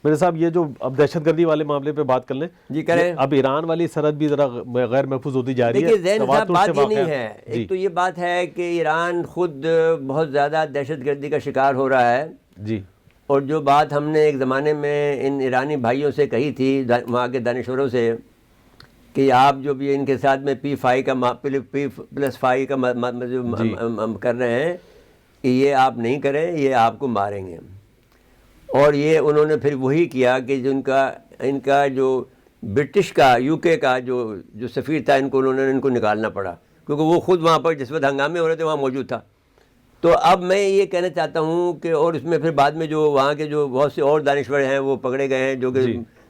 میرے صاحب یہ جو اب دہشت گردی والے معاملے پہ بات کر لیں جی کریں. اب ایران والی سرحد بھی ذرا غیر محفوظ ہوتی جا رہی ہے. دیکھیے ذہن صاحب بات یہ نہیں ہے. ایک تو یہ بات ہے کہ ایران خود بہت زیادہ دہشت گردی کا شکار ہو رہا ہے جی. اور جو بات ہم نے ایک زمانے میں ان ایرانی بھائیوں سے کہی تھی وہاں کے دانشوروں سے کہ آپ جو بھی ان کے ساتھ میں P+5 کا کر رہے ہیں کہ یہ آپ نہیں کریں, یہ آپ کو ماریں گے. اور یہ انہوں نے پھر وہی کیا کہ جو ان کا جو برٹش کا UK کا جو سفیر تھا انہوں نے ان کو نکالنا پڑا کیونکہ وہ خود وہاں پر جس وقت ہنگامے ہو رہے تھے وہاں موجود تھا. تو اب میں یہ کہنا چاہتا ہوں کہ اور اس میں پھر بعد میں جو وہاں کے جو بہت سے اور دانشور ہیں وہ پکڑے گئے ہیں جو کہ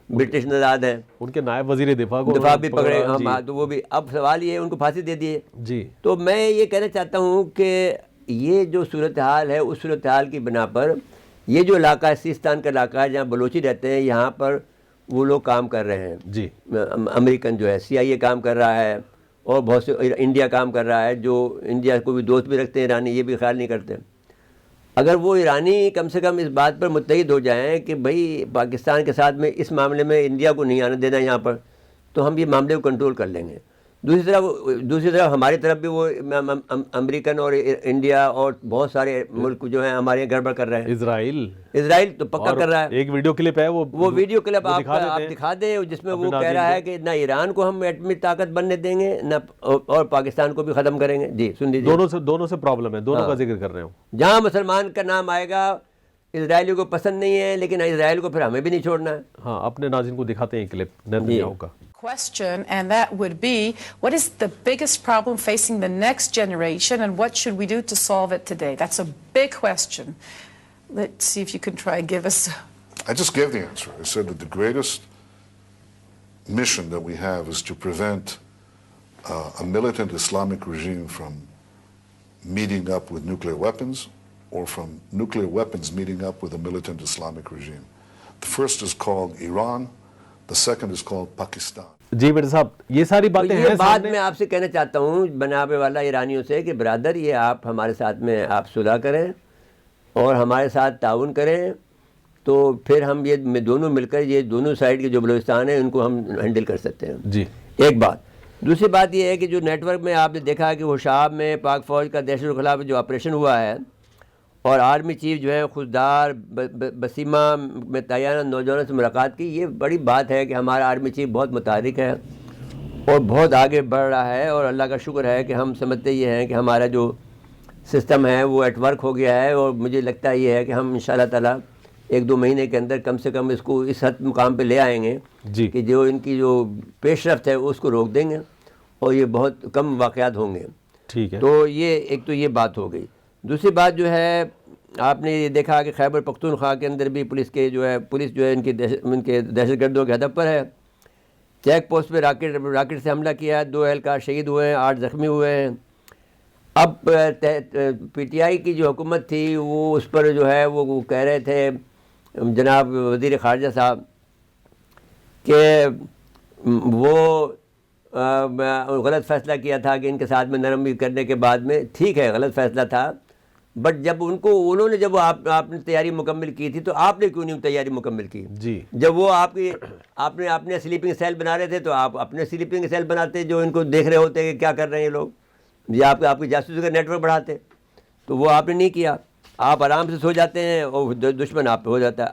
برٹش نژاد ہیں. ان کے نائب وزیر دفاع بھی پکڑے, تو وہ بھی اب سوال یہ ہے ان کو پھانسی دے دیے. جی. تو میں یہ کہنا چاہتا ہوں کہ یہ جو صورتحال ہے اس صورتحال کی بنا پر یہ جو علاقہ ہے سیستان کا علاقہ ہے جہاں بلوچی رہتے ہیں, یہاں پر وہ لوگ کام کر رہے ہیں. جی. امریکن جو ہے CIA کام کر رہا ہے اور بہت سے انڈیا کام کر رہا ہے, جو انڈیا کو بھی دوست بھی رکھتے ہیں ایرانی, یہ بھی خیال نہیں کرتے. اگر وہ ایرانی کم سے کم اس بات پر متحد ہو جائیں کہ بھائی پاکستان کے ساتھ میں اس معاملے میں انڈیا کو نہیں آنے دینا یہاں پر, تو ہم یہ معاملے کو کنٹرول کر لیں گے. دوسری طرف ہماری طرف بھی وہ امریکن اور انڈیا اور بہت سارے ملک جو ہیں ہمارے گڑبڑ کر رہے ہیں. اسرائیل تو پکا کر رہا ہے. ایک ویڈیو کلپ ہے وہ ویڈیو کلپ آپ دکھا دیں جس میں وہ کہہ رہا ہے کہ نہ ایران کو ہم ایٹمی طاقت بننے دیں گے نہ اور پاکستان کو بھی ختم کریں گے. جی سن لیجیے. دونوں سے پرابلم ہے, دونوں کا ذکر کر رہے ہوں. جہاں مسلمان کا نام آئے گا اسرائیلی کو پسند نہیں ہے, لیکن اسرائیل کو پھر ہمیں بھی نہیں چھوڑنا ہے. ہاں اپنے ناظرین کو دکھاتے ہیں کلپ نیتنیاہو کا. Question, and that would be, what is the biggest problem facing the next generation and what should we do to solve it today? That's a big question. Let's see if you can try and give us. I just gave the answer. I said that the greatest mission that we have is to prevent a militant Islamic regime from meeting up with nuclear weapons or from nuclear weapons meeting up with a militant Islamic regime. The first is called Iran. The second is called Pakistan. جی بیٹا صاحب یہ ساری باتیں ہیں. یہ بات میں آپ سے کہنا چاہتا ہوں بناب والا ایرانیوں سے کہ برادر یہ آپ ہمارے ساتھ میں آپ صلح کریں اور ہمارے ساتھ تعاون کریں, تو پھر ہم یہ دونوں مل کر یہ دونوں سائڈ کے جو بلوچستان ہیں ان کو ہم ہینڈل کر سکتے ہیں. جی. ایک بات. دوسری بات یہ ہے کہ جو نیٹ ورک میں آپ نے دیکھا کہ وہ شاب میں پاک فوج کا دہشت کے خلاف جو آپریشن ہوا ہے اور آرمی چیف جو ہے خوددار بسیمہ میں تعینات نوجوانوں سے ملاقات کی, یہ بڑی بات ہے کہ ہمارا آرمی چیف بہت متحرک ہے اور بہت آگے بڑھ رہا ہے. اور اللہ کا شکر ہے کہ ہم سمجھتے یہ ہیں کہ ہمارا جو سسٹم ہے وہ ایٹ ورک ہو گیا ہے, اور مجھے لگتا یہ ہے کہ ہم انشاءاللہ تعالیٰ 1-2 مہینے کے اندر کم سے کم اس کو اس حد مقام پہ لے آئیں گے جی. کہ جو ان کی جو پیش رفت ہے اس کو روک دیں گے اور یہ بہت کم واقعات ہوں گے. ٹھیک ہے. تو یہ ایک تو یہ بات ہو گئی. دوسری بات جو ہے آپ نے یہ دیکھا کہ خیبر پختونخوا کے اندر بھی پولیس جو ہے ان کے دہشت گردوں کے ہدف پر ہے. چیک پوسٹ پہ راکٹ سے حملہ کیا ہے, 2 اہلکار شہید ہوئے ہیں, 8 زخمی ہوئے ہیں. اب PTI کی جو حکومت تھی وہ اس پر جو ہے وہ کہہ رہے تھے جناب وزیر خارجہ صاحب کہ وہ غلط فیصلہ کیا تھا کہ ان کے ساتھ میں نرمی کرنے کے بعد میں. ٹھیک ہے غلط فیصلہ تھا, بٹ جب انہوں نے جب آپ نے تیاری مکمل کی تھی تو آپ نے کیوں نہیں تیاری مکمل کی؟ جی. جب وہ آپ نے اپنے سلیپنگ سیل بنا رہے تھے تو آپ اپنے سلیپنگ سیل بناتے جو ان کو دیکھ رہے ہوتے کہ کیا کر رہے ہیں یہ لوگ, یا آپ کی جاسوسی کا نیٹ ورک بڑھاتے. تو وہ آپ نے نہیں کیا, آپ آرام سے سو جاتے ہیں اور دشمن آپ پہ ہو جاتا ہے.